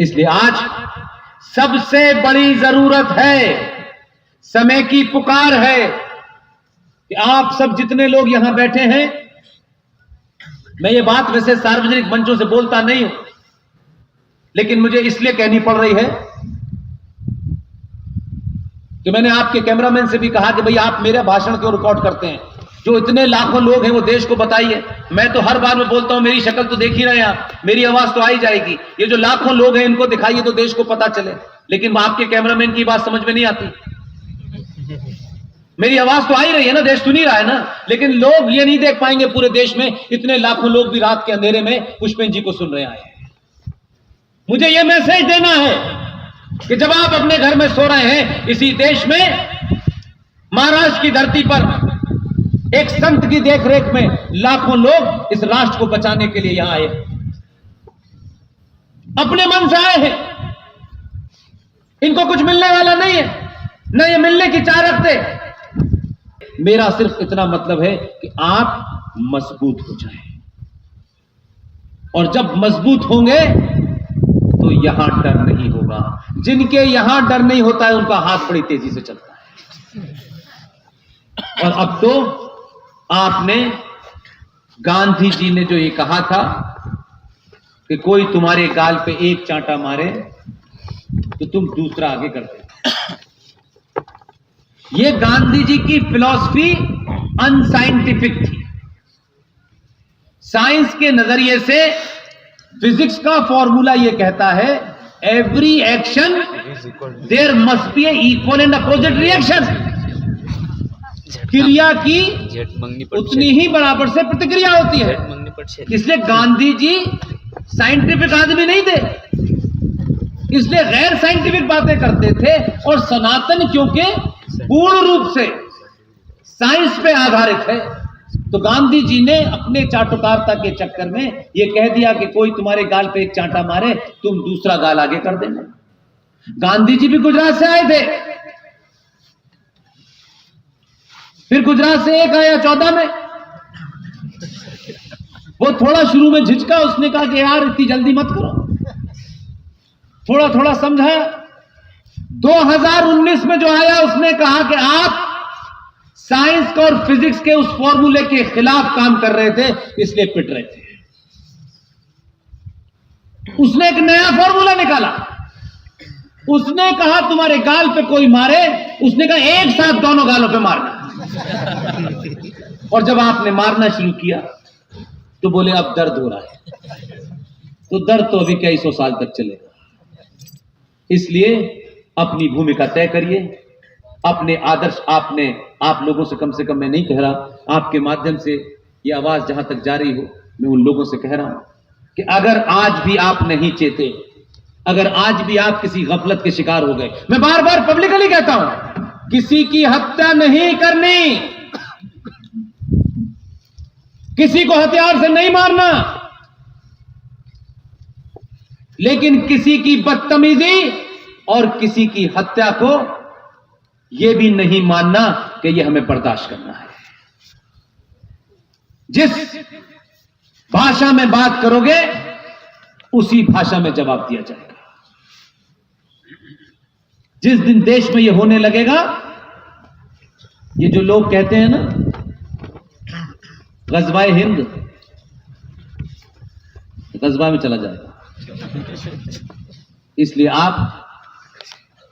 इसलिए आज सबसे बड़ी जरूरत है, समय की पुकार है कि आप सब जितने लोग यहां बैठे हैं, मैं ये बात वैसे सार्वजनिक मंचों से बोलता नहीं हूं, लेकिन मुझे इसलिए कहनी पड़ रही है कि मैंने आपके कैमरामैन से भी कहा कि भाई आप मेरे भाषण क्यों रिकॉर्ड करते हैं, जो इतने लाखों लोग हैं वो देश को बताइए। मैं तो हर बार में बोलता हूं मेरी शक्ल तो देख ही रहे हैं आप, मेरी आवाज तो आ ही जाएगी, ये जो लाखों लोग हैं इनको दिखाइए तो देश को पता चले। लेकिन आपके कैमरामैन की बात समझ में नहीं आती। मेरी आवाज तो आ ही रही है ना, देश सुन ही रहा है ना, लेकिन लोग ये नहीं देख पाएंगे पूरे देश में इतने लाखों लोग भी रात के अंधेरे में पुष्पेंद्र जी को सुन रहे हैं। मुझे यह मैसेज देना है कि जब आप अपने घर में सो रहे हैं, इसी देश में महाराष्ट्र की धरती पर एक संत की देखरेख में लाखों लोग इस राष्ट्र को बचाने के लिए यहां आए, अपने मन से आए हैं। इनको कुछ मिलने वाला नहीं है, न ये मिलने की चाह रखते। मेरा सिर्फ इतना मतलब है कि आप मजबूत हो जाएं, और जब मजबूत होंगे तो यहां डर नहीं होगा। जिनके यहां डर नहीं होता है उनका हाथ बड़ी तेजी से चलता है। और अब तो आपने, गांधी जी ने जो ये कहा था कि कोई तुम्हारे गाल पे एक चांटा मारे तो तुम दूसरा आगे कर दे, ये गांधी जी की फिलॉसफी अनसाइंटिफिक थी। साइंस के नजरिए से फिजिक्स का फॉर्मूला यह कहता है every action there must be equal and opposite reaction. क्रिया की उतनी ही बराबर से प्रतिक्रिया होती है। इसलिए गांधी जी साइंटिफिक आदमी नहीं थे, इसलिए गैर साइंटिफिक बातें करते थे। और सनातन क्योंकि पूर्ण रूप से साइंस पे आधारित है, तो गांधी जी ने अपने चाटुकारता के चक्कर में यह कह दिया कि कोई तुम्हारे गाल पे एक चांटा मारे तुम दूसरा गाल आगे कर देना। गांधी जी भी गुजरात से आए थे, फिर गुजरात से एक आया 14 में, वो थोड़ा शुरू में झिझका, उसने कहा कि यार इतनी जल्दी मत करो, थोड़ा थोड़ा समझाया। 2019 में जो आया उसने कहा कि आप साइंस और फिजिक्स के उस फॉर्मूले के खिलाफ काम कर रहे थे, इसलिए पिट रहे थे। उसने एक नया फॉर्मूला निकाला, उसने कहा तुम्हारे गाल पे कोई मारे, उसने कहा एक साथ दोनों गालों पे मारना। और जब आपने मारना शुरू किया तो बोले अब दर्द हो रहा है, तो दर्द तो अभी कई सौ साल तक चलेगा। इसलिए अपनी भूमिका तय करिए, अपने आदर्श आप लोगों से कम मैं नहीं कह रहा, आपके माध्यम से ये आवाज जहां तक जा रही हो, मैं उन लोगों से कह रहा हूं कि अगर आज भी आप नहीं चेते, अगर आज भी आप किसी गफलत के शिकार हो गए, मैं बार बार पब्लिकली कहता हूं किसी की हत्या नहीं करनी, किसी को हथियार से नहीं मारना, लेकिन किसी की बदतमीजी और किसी की हत्या को यह भी नहीं मानना कि यह हमें बर्दाश्त करना है। जिस भाषा में बात करोगे उसी भाषा में जवाब दिया जाएगा। जिस दिन देश में यह होने लगेगा, ये जो लोग कहते हैं ना गजवाए हिंद, गजवा में चला जाएगा। इसलिए आप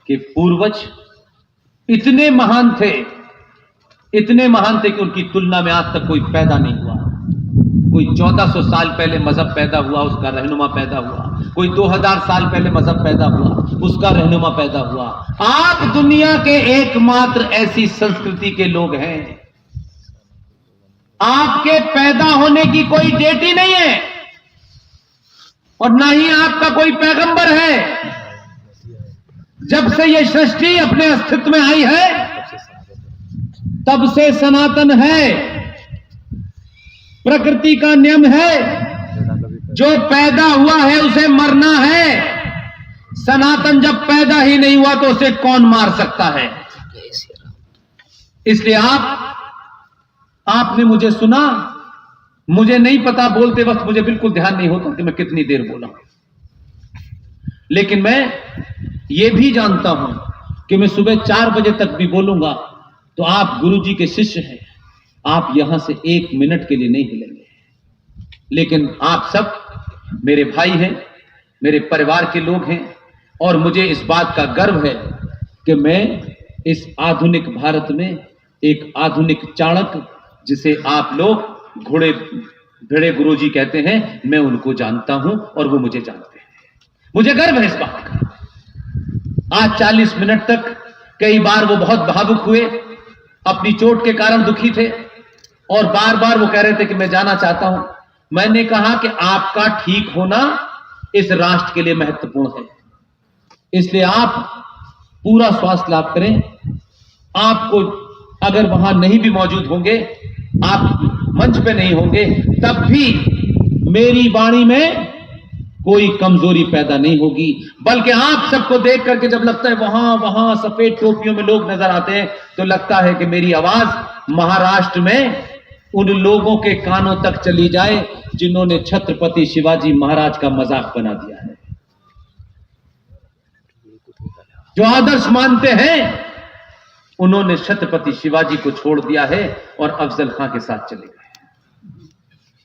के पूर्वज इतने महान थे कि उनकी तुलना में आज तक कोई पैदा नहीं हुआ। कोई 1400 साल पहले मजहब पैदा हुआ, उसका रहनुमा पैदा हुआ, कोई 2000 साल पहले मजहब पैदा हुआ, उसका रहनुमा पैदा हुआ। आप दुनिया के एकमात्र ऐसी संस्कृति के लोग हैं। आपके पैदा होने की कोई डेट ही नहीं है और ना ही आपका कोई पैगंबर है। जब से यह सृष्टि अपने अस्तित्व में आई है तब से सनातन है, प्रकृति का नियम है, जो पैदा हुआ है उसे मरना है। सनातन जब पैदा ही नहीं हुआ तो उसे कौन मार सकता है? इसलिए आपने मुझे सुना, मुझे नहीं पता, बोलते वक्त मुझे बिल्कुल ध्यान नहीं होता कि मैं कितनी देर बोला। लेकिन मैं ये भी जानता हूं कि मैं सुबह 4 बजे तक भी बोलूंगा तो आप गुरुजी के शिष्य हैं, आप यहां से 1 मिनट के लिए नहीं हिलेंगे। लेकिन आप सब मेरे भाई हैं, मेरे परिवार के लोग हैं, और मुझे इस बात का गर्व है कि मैं इस आधुनिक भारत में एक आधुनिक चाणक्य, जिसे आप लोग घोड़े भिड़े गुरुजी कहते हैं, मैं उनको जानता हूं और वो मुझे जानते हैं। मुझे गर्व है इस बात का। आज 40 मिनट तक कई बार वो बहुत भावुक हुए, अपनी चोट के कारण दुखी थे, और बार बार वो कह रहे थे कि मैं जाना चाहता हूं। मैंने कहा कि आपका ठीक होना इस राष्ट्र के लिए महत्वपूर्ण है, इसलिए आप पूरा स्वास्थ्य लाभ करें। आपको अगर वहां नहीं भी मौजूद होंगे, आप मंच पे नहीं होंगे, तब भी मेरी वाणी में कोई कमजोरी पैदा नहीं होगी, बल्कि आप सबको देख करके जब लगता है वहां वहां सफेद टोपियों में लोग नजर आते हैं, तो लगता है कि मेरी आवाज महाराष्ट्र में उन लोगों के कानों तक चली जाए जिन्होंने छत्रपति शिवाजी महाराज का मजाक बना दिया है, जो आदर्श मानते हैं उन्होंने छत्रपति शिवाजी को छोड़ दिया है और अफजल खां के साथ चले गए।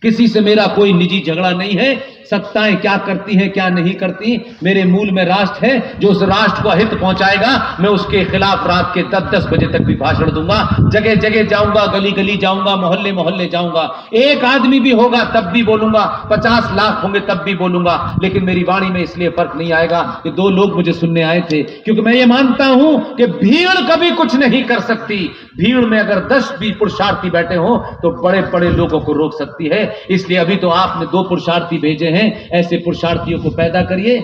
किसी से मेरा कोई निजी झगड़ा नहीं है, सत्ताएं क्या करती हैं क्या नहीं करती, मेरे मूल में राष्ट्र है, जो उस राष्ट्र को हित पहुंचाएगा मैं उसके खिलाफ रात के 10-10 बजे तक भी भाषण दूंगा, जगह जगह जाऊंगा, गली गली जाऊंगा, मोहल्ले मोहल्ले जाऊंगा। एक आदमी भी होगा तब भी बोलूंगा, 50 लाख होंगे तब भी बोलूंगा, लेकिन मेरी वाणी में इसलिए फर्क नहीं आएगा कि 2 लोग मुझे सुनने आए थे, क्योंकि मैं ये मानता हूं कि भीड़ कभी कुछ नहीं कर सकती। भीड़ में अगर 10-20 पुरुषार्थी बैठे हो तो बड़े बड़े लोगों को रोक सकती है। इसलिए अभी तो आपने 2 पुरुषार्थी भेजे हैं, ऐसे पुरुषार्थियों को पैदा करिए।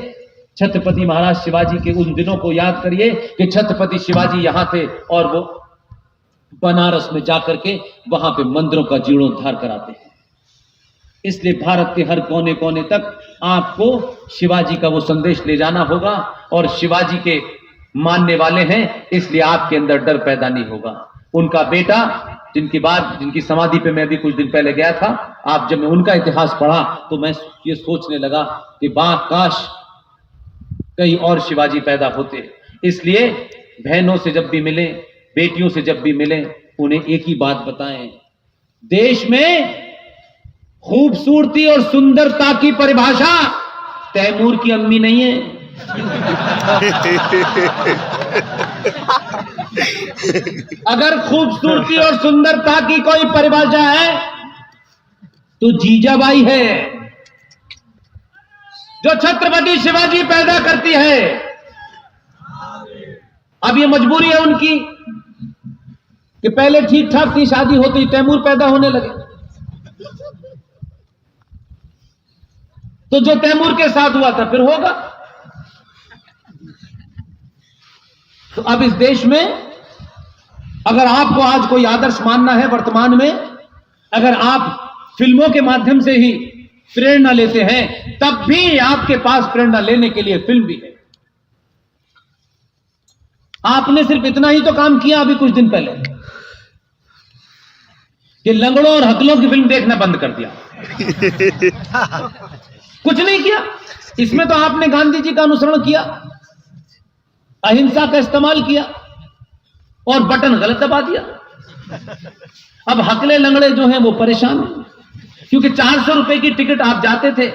छत्रपति महाराज शिवाजी के उन दिनों को याद करिए कि छत्रपति शिवाजी यहां थे और वो बनारस में जाकर के वहां पे मंदिरों का जीर्णोद्धार कराते हैं। इसलिए भारत के हर कोने कोने तक आपको शिवाजी का वो संदेश ले जाना होगा, और शिवाजी के मानने वाले हैं इसलिए आपके अंदर डर पैदा नहीं होगा। उनका बेटा जिनकी समाधि पे मैं भी कुछ दिन पहले गया था, आप जब मैं उनका इतिहास पढ़ा तो मैं ये सोचने लगा कि काश कई और शिवाजी पैदा होते। इसलिए बहनों से जब भी मिले, बेटियों से जब भी मिले, उन्हें एक ही बात बताएं, देश में खूबसूरती और सुंदरता की परिभाषा तैमूर की अम्मी नहीं है। अगर खूबसूरती और सुंदरता की कोई परिभाषा है तो जीजाबाई है, जो छत्रपति शिवाजी पैदा करती है। अब ये मजबूरी है उनकी कि पहले ठीक ठाक थी, शादी होती तैमूर पैदा होने लगे, तो जो तैमूर के साथ हुआ था फिर होगा। तो अब इस देश में अगर आपको आज कोई आदर्श मानना है वर्तमान में, अगर आप फिल्मों के माध्यम से ही प्रेरणा लेते हैं, तब भी आपके पास प्रेरणा लेने के लिए फिल्म भी है। आपने सिर्फ इतना ही तो काम किया अभी कुछ दिन पहले कि लंगड़ों और हकलों की फिल्म देखना बंद कर दिया। कुछ नहीं किया। इसमें तो आपने गांधी जी का अनुसरण किया, अहिंसा का इस्तेमाल किया और बटन गलत दबा दिया। अब हकले लंगड़े जो हैं वो परेशान हैं, क्योंकि 400 रुपए की टिकट आप जाते थे,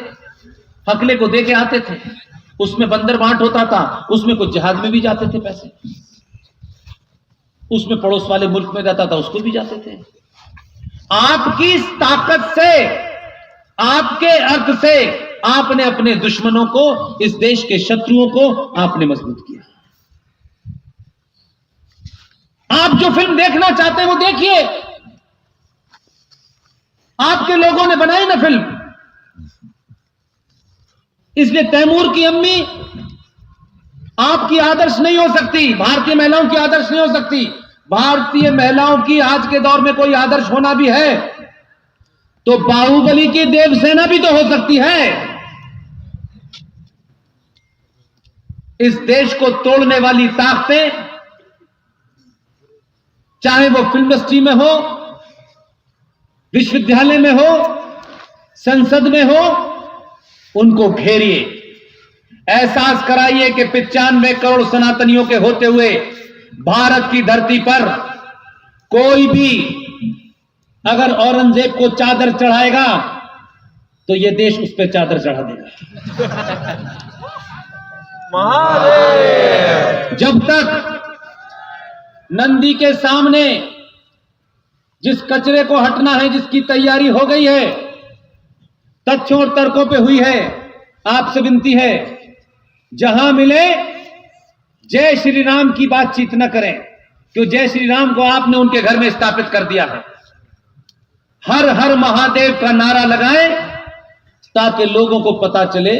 हकले को दे के आते थे, उसमें बंदर बांट होता था, उसमें कुछ जहाज में भी जाते थे पैसे, उसमें पड़ोस वाले मुल्क में जाता था, उसको भी जाते थे। आपकी ताकत से, आपके अर्थ से आपने अपने दुश्मनों को, इस देश के शत्रुओं को आपने मजबूत किया। आप जो फिल्म देखना चाहते हैं वो देखिए, आपके लोगों ने बनाई ना फिल्म। इसलिए तैमूर की अम्मी आपकी आदर्श नहीं हो सकती, भारतीय महिलाओं की आदर्श नहीं हो सकती। भारतीय महिलाओं की आज के दौर में कोई आदर्श होना भी है तो बाहुबली की देवसेना भी तो हो सकती है। इस देश को तोड़ने वाली ताकतें, चाहे वो फिल्म इंडस्ट्री में हो, विश्वविद्यालय में हो, संसद में हो, उनको घेरिए, एहसास कराइए कि 95 करोड़ सनातनियों के होते हुए भारत की धरती पर कोई भी अगर औरंगजेब को चादर चढ़ाएगा तो यह देश उस पर चादर चढ़ा देगा। जब तक नंदी के सामने जिस कचरे को हटना है, जिसकी तैयारी हो गई है, तथ्यों और तर्कों पे हुई है, आपसे विनती है जहां मिले जय श्री राम की बातचीत न करें, क्यों जय श्री राम को आपने उनके घर में स्थापित कर दिया है। हर हर महादेव का नारा लगाएं ताकि लोगों को पता चले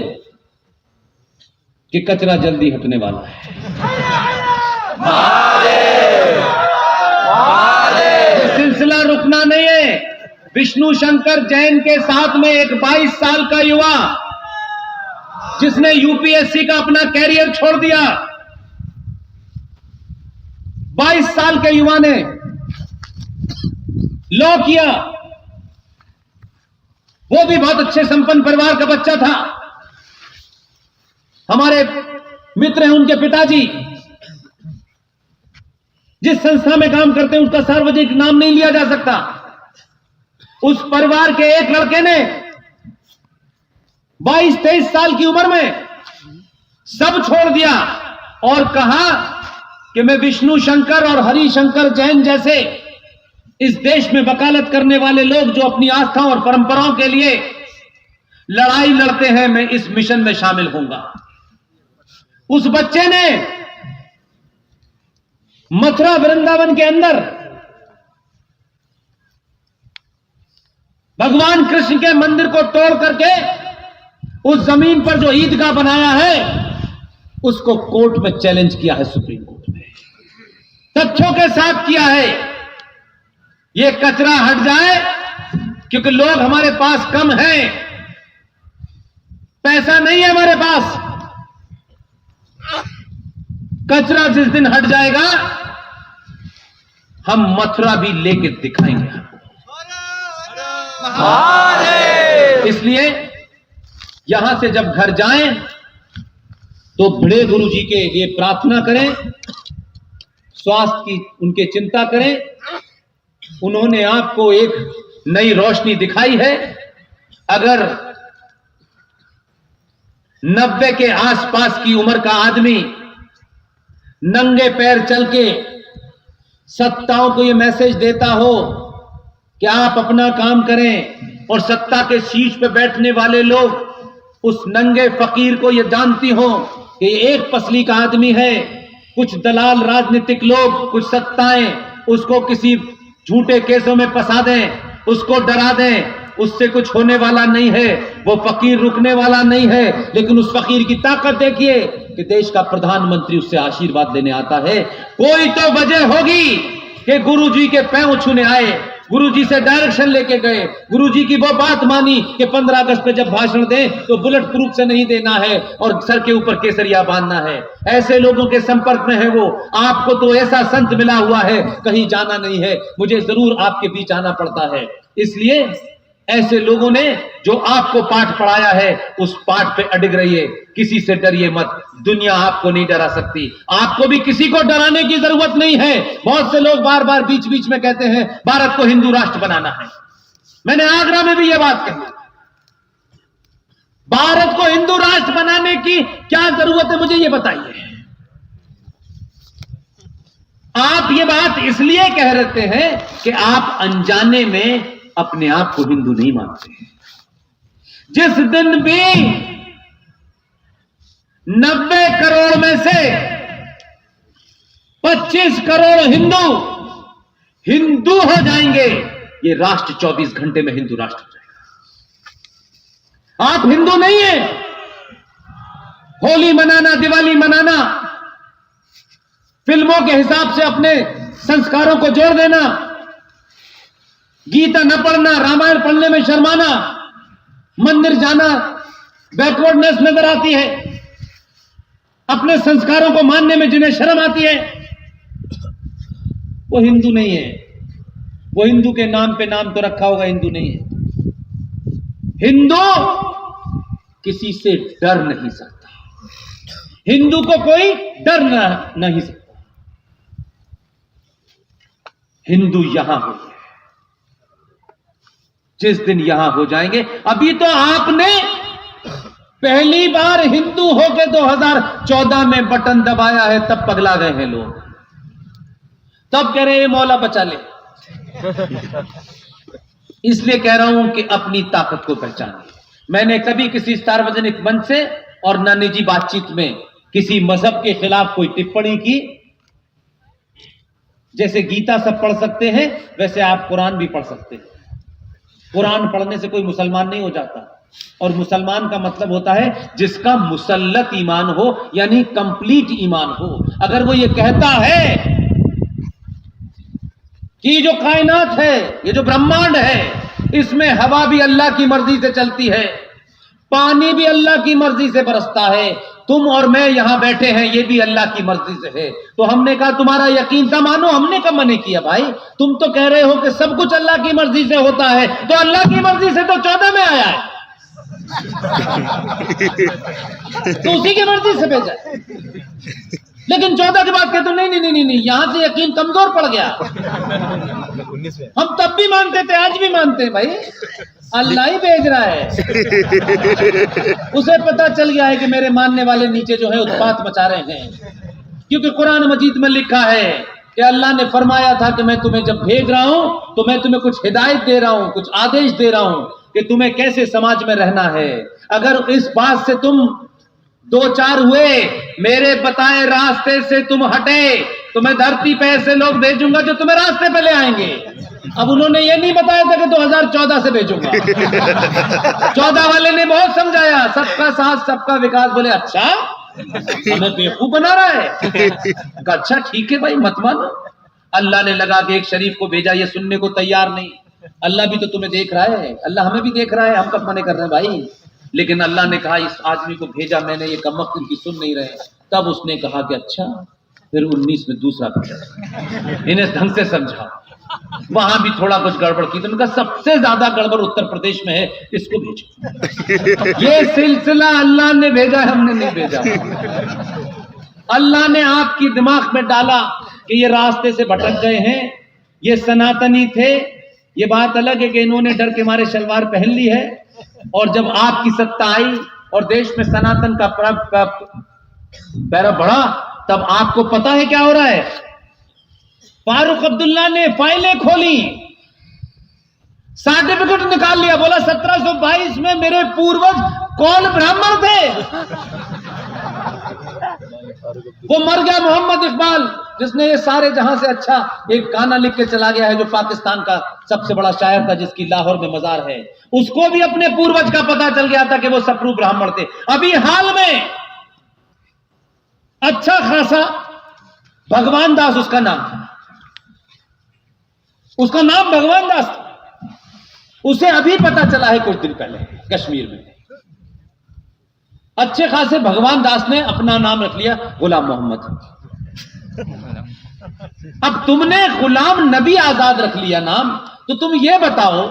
कि कचरा जल्दी हटने वाला है। ये सिलसिला रुकना नहीं है। विष्णु शंकर जैन के साथ में एक 22 साल का युवा जिसने यूपीएससी का अपना कैरियर छोड़ दिया, 22 साल के युवा ने लॉ किया, वो भी बहुत अच्छे संपन्न परिवार का बच्चा था। हमारे मित्र हैं उनके पिताजी, जिस संस्था में काम करते हैं उसका सार्वजनिक नाम नहीं लिया जा सकता। उस परिवार के एक लड़के ने 22-23 साल की उम्र में सब छोड़ दिया और कहा कि मैं विष्णु शंकर और हरि शंकर जैन जैसे इस देश में वकालत करने वाले लोग जो अपनी आस्था और परंपराओं के लिए लड़ाई लड़ते हैं, मैं इस मिशन में शामिल होऊंगा। उस बच्चे ने मथुरा वृंदावन के अंदर भगवान कृष्ण के मंदिर को तोड़ करके उस जमीन पर जो ईदगाह बनाया है उसको कोर्ट में चैलेंज किया है, सुप्रीम कोर्ट में तथ्यों के साथ किया है। यह कचरा हट जाए, क्योंकि लोग हमारे पास कम हैं, पैसा नहीं है हमारे पास। कचरा जिस दिन हट जाएगा हम मथुरा भी लेके दिखाएंगे आपको। इसलिए यहां से जब घर जाएं तो बड़े गुरु जी के लिए प्रार्थना करें, स्वास्थ्य की उनके चिंता करें। उन्होंने आपको एक नई रोशनी दिखाई है। अगर 90 के आसपास की उम्र का आदमी नंगे पैर चल के सत्ताओं को यह मैसेज देता हो कि आप अपना काम करें, और सत्ता के शीर्ष पे बैठने वाले लोग उस नंगे फकीर को यह जानती हो कि ये एक पसली का आदमी है, कुछ दलाल राजनीतिक लोग, कुछ सत्ताएं उसको किसी झूठे केसों में फंसा दें, उसको डरा दें, उससे कुछ होने वाला नहीं है, वो फकीर रुकने वाला नहीं है। लेकिन उस फकीर की ताकत देखिए कि देश का प्रधानमंत्री उससे आशीर्वाद लेने आता है। कोई तो वजह होगी कि गुरुजी के पैर छूने आए, गुरुजी से डायरेक्शन लेके गए, गुरुजी की वो बात मानी कि 15 अगस्त पे जब भाषण दें तो बुलेट प्रूफ से नहीं देना है और सर के ऊपर केसरिया बांधना है। ऐसे लोगों के संपर्क में है वो। आपको तो ऐसा संत मिला हुआ है, कहीं जाना नहीं है, मुझे जरूर आपके बीच आना पड़ता है। इसलिए ऐसे लोगों ने जो आपको पाठ पढ़ाया है उस पाठ पे अडिग रहिए, किसी से डरिए मत। दुनिया आपको नहीं डरा सकती, आपको भी किसी को डराने की जरूरत नहीं है। बहुत से लोग बार बार बीच बीच में कहते हैं भारत को हिंदू राष्ट्र बनाना है। मैंने आगरा में भी यह बात कही, भारत को हिंदू राष्ट्र बनाने की क्या जरूरत है, मुझे यह बताइए। आप ये बात इसलिए कह रहे हैं कि आप अनजाने में अपने आप को हिंदू नहीं मानते। जिस दिन भी 90 करोड़ में से 25 करोड़ हिंदू हो जाएंगे, ये राष्ट्र 24 घंटे में हिंदू राष्ट्र हो जाएगा। आप हिंदू नहीं है। होली मनाना, दिवाली मनाना, फिल्मों के हिसाब से अपने संस्कारों को जोड़ देना, गीता न पढ़ना, रामायण पढ़ने में शर्माना, मंदिर जाना बैकवर्डनेस नजर आती है, अपने संस्कारों को मानने में जिन्हें शर्म आती है, वो हिंदू नहीं है। वो हिंदू के नाम पे नाम तो रखा होगा, हिंदू नहीं है। हिंदू किसी से डर नहीं सकता। हिंदू को कोई डर नहीं सकता। हिंदू यहां हो गए, जिस दिन यहां हो जाएंगे। अभी तो आपने पहली बार हिंदू होके 2014 में बटन दबाया है, तब पगला गए हैं लोग, तब कह रहे हैं मौला बचा ले। इसलिए कह रहा हूं कि अपनी ताकत को पहचानिए। मैंने कभी किसी सार्वजनिक मंच से और न निजी बातचीत में किसी मजहब के खिलाफ कोई टिप्पणी की। जैसे गीता सब पढ़ सकते हैं, वैसे आप कुरान भी पढ़ सकते हैं। कुरान पढ़ने से कोई मुसलमान नहीं हो जाता, और मुसलमान का मतलब होता है जिसका मुसल्लत ईमान हो, यानी कंप्लीट ईमान हो। अगर वो ये कहता है कि जो कायनात है, ये जो ब्रह्मांड है, इसमें हवा भी अल्लाह की मर्जी से चलती है, पानी भी अल्लाह की मर्जी से बरसता है, तुम और मैं यहां बैठे हैं, ये भी अल्लाह की मर्जी से है, तो हमने कहा तुम्हारा यकीन था मानो। हमने कब मना किया भाई? तुम तो कह रहे हो कि सब कुछ अल्लाह की मर्जी से होता है, तो अल्लाह की मर्जी से तो 14 में आया है, तो उसी की मर्जी से भेजा। लेकिन 14 के बाद कहते नहीं नहीं नहीं नहीं, यहां से यकीन कमजोर पड़ गया। हम तब भी मानते थे, आज भी मानते हैं भाई, अल्लाह ही भेज रहा है। उसे पता चल गया है कि मेरे मानने वाले नीचे जो है उत्पात मचा रहे हैं, क्योंकि कुरान मजीद में लिखा है कि अल्लाह ने फरमाया था कि मैं तुम्हें जब भेज रहा हूं तो मैं तुम्हें कुछ हिदायत दे रहा हूं, कुछ आदेश दे रहा हूं कि तुम्हें कैसे समाज में रहना है। अगर इस बात से तुम दो चार हुए, मेरे बताए रास्ते से तुम हटे, तो मैं धरती पे ऐसे लोग भेजूंगा जो तुम्हें रास्ते पे ले आएंगे। अब उन्होंने ये नहीं बताया था कि 2014 से भेजूंगा। 14 वाले ने बहुत समझाया, सबका साथ सबका विकास। बोले अच्छा हमें बेवकूफ बना रहा है। अच्छा ठीक है भाई, मत मानो। अल्लाह ने लगा के एक शरीफ को भेजा, ये सुनने को तैयार नहीं। अल्लाह भी तो तुम्हें देख रहा है, अल्लाह हमें भी देख रहा है, हम कब मने कर रहे हैं भाई। लेकिन अल्लाह ने कहा इस आदमी को भेजा मैंने, ये कमबख्त इनकी सुन नहीं रहे। तब उसने कहा कि अच्छा, फिर 19 में दूसरा भेजा, इन्हें ढंग से समझा। वहां भी थोड़ा कुछ गड़बड़ की, तो उनका सबसे ज्यादा गड़बड़ उत्तर प्रदेश में है, इसको भेजो। ये सिलसिला अल्लाह ने भेजा, हमने नहीं भेजा। अल्लाह ने आपकी दिमाग में डाला कि ये रास्ते से भटक गए हैं, ये सनातनी थे। ये बात अलग है कि इन्होंने डर के मारे शलवार पहन ली है, और जब आपकी सत्ता आई और देश में सनातन का पैरा बढ़ा, तब आपको पता है क्या हो रहा है। फारूक अब्दुल्ला ने फाइलें खोली, सर्टिफिकेट निकाल लिया, बोला 1722 में मेरे पूर्वज कौन ब्राह्मण थे। वो मर गया मोहम्मद इकबाल, जिसने ये सारे जहां से अच्छा एक गाना लिख के चला गया है, जो पाकिस्तान का सबसे बड़ा शायर था, जिसकी लाहौर में मजार है। उसको भी अपने पूर्वज का पता चल गया था कि वो सप्रू ब्राह्मण थे। अभी हाल में अच्छा खासा भगवान दास उसका नाम था, उसका नाम भगवान दास था। उसे अभी पता चला है कुछ दिन पहले कश्मीर में, अच्छे खासे भगवान दास ने अपना नाम रख लिया गुलाम मोहम्मद। अब तुमने गुलाम नबी आजाद रख लिया नाम, तो तुम ये बताओ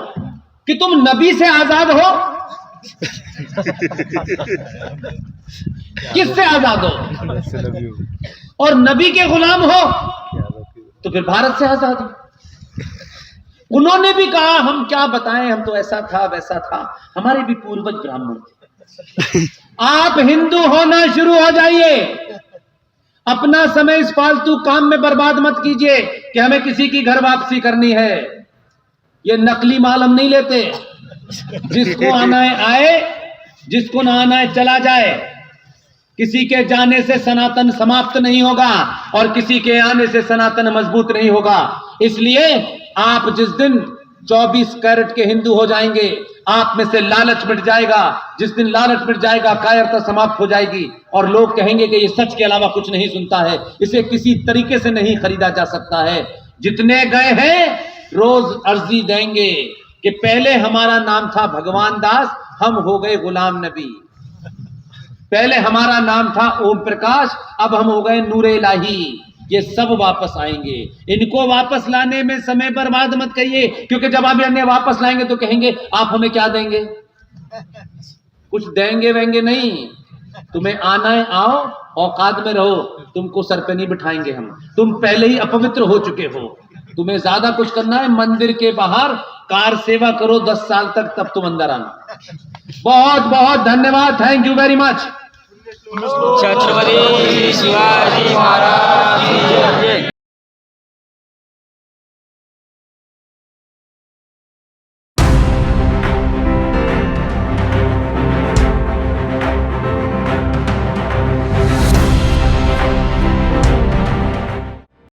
कि तुम नबी से आजाद हो? किससे आजाद हो? और नबी के गुलाम हो तो फिर भारत से आजाद हो। उन्होंने भी कहा हम क्या बताएं, हम तो ऐसा था वैसा था, हमारे भी पूर्वज ब्राह्मण थे। आप हिंदू होना शुरू हो जाइए, अपना समय इस फालतू काम में बर्बाद मत कीजिए कि हमें किसी की घर वापसी करनी है। ये नकली माल हम नहीं लेते, जिसको आना है आए, जिसको ना आना है चला जाए। किसी के जाने से सनातन समाप्त नहीं होगा और किसी के आने से सनातन मजबूत नहीं होगा। इसलिए आप जिस दिन 24 कैरेट के हिंदू हो जाएंगे, आप में से लालच मिट जाएगा। जिस दिन लालच मिट जाएगा, कायरता समाप्त हो जाएगी और लोग कहेंगे कि ये सच के अलावा कुछ नहीं सुनता है, इसे किसी तरीके से नहीं खरीदा जा सकता है। जितने गए हैं रोज अर्जी देंगे कि पहले हमारा नाम था भगवान दास, हम हो गए गुलाम नबी। पहले हमारा नाम था ओम प्रकाश, अब हम हो गए नूर इलाही। ये सब वापस आएंगे। इनको वापस लाने में समय बर्बाद मत करिए, क्योंकि जब आप इन्हें वापस लाएंगे तो कहेंगे आप हमें क्या देंगे। कुछ देंगे वेंगे नहीं, तुम्हें आना है आओ, औकात में रहो, तुमको सर पे नहीं बिठाएंगे हम, तुम पहले ही अपवित्र हो चुके हो। तुम्हें ज्यादा कुछ करना है, मंदिर के बाहर कार सेवा करो 10 साल तक, तब तुम अंदर आना। बहुत बहुत धन्यवाद, thank you very much. Chhatrapati Shivaji Maharaj की जय।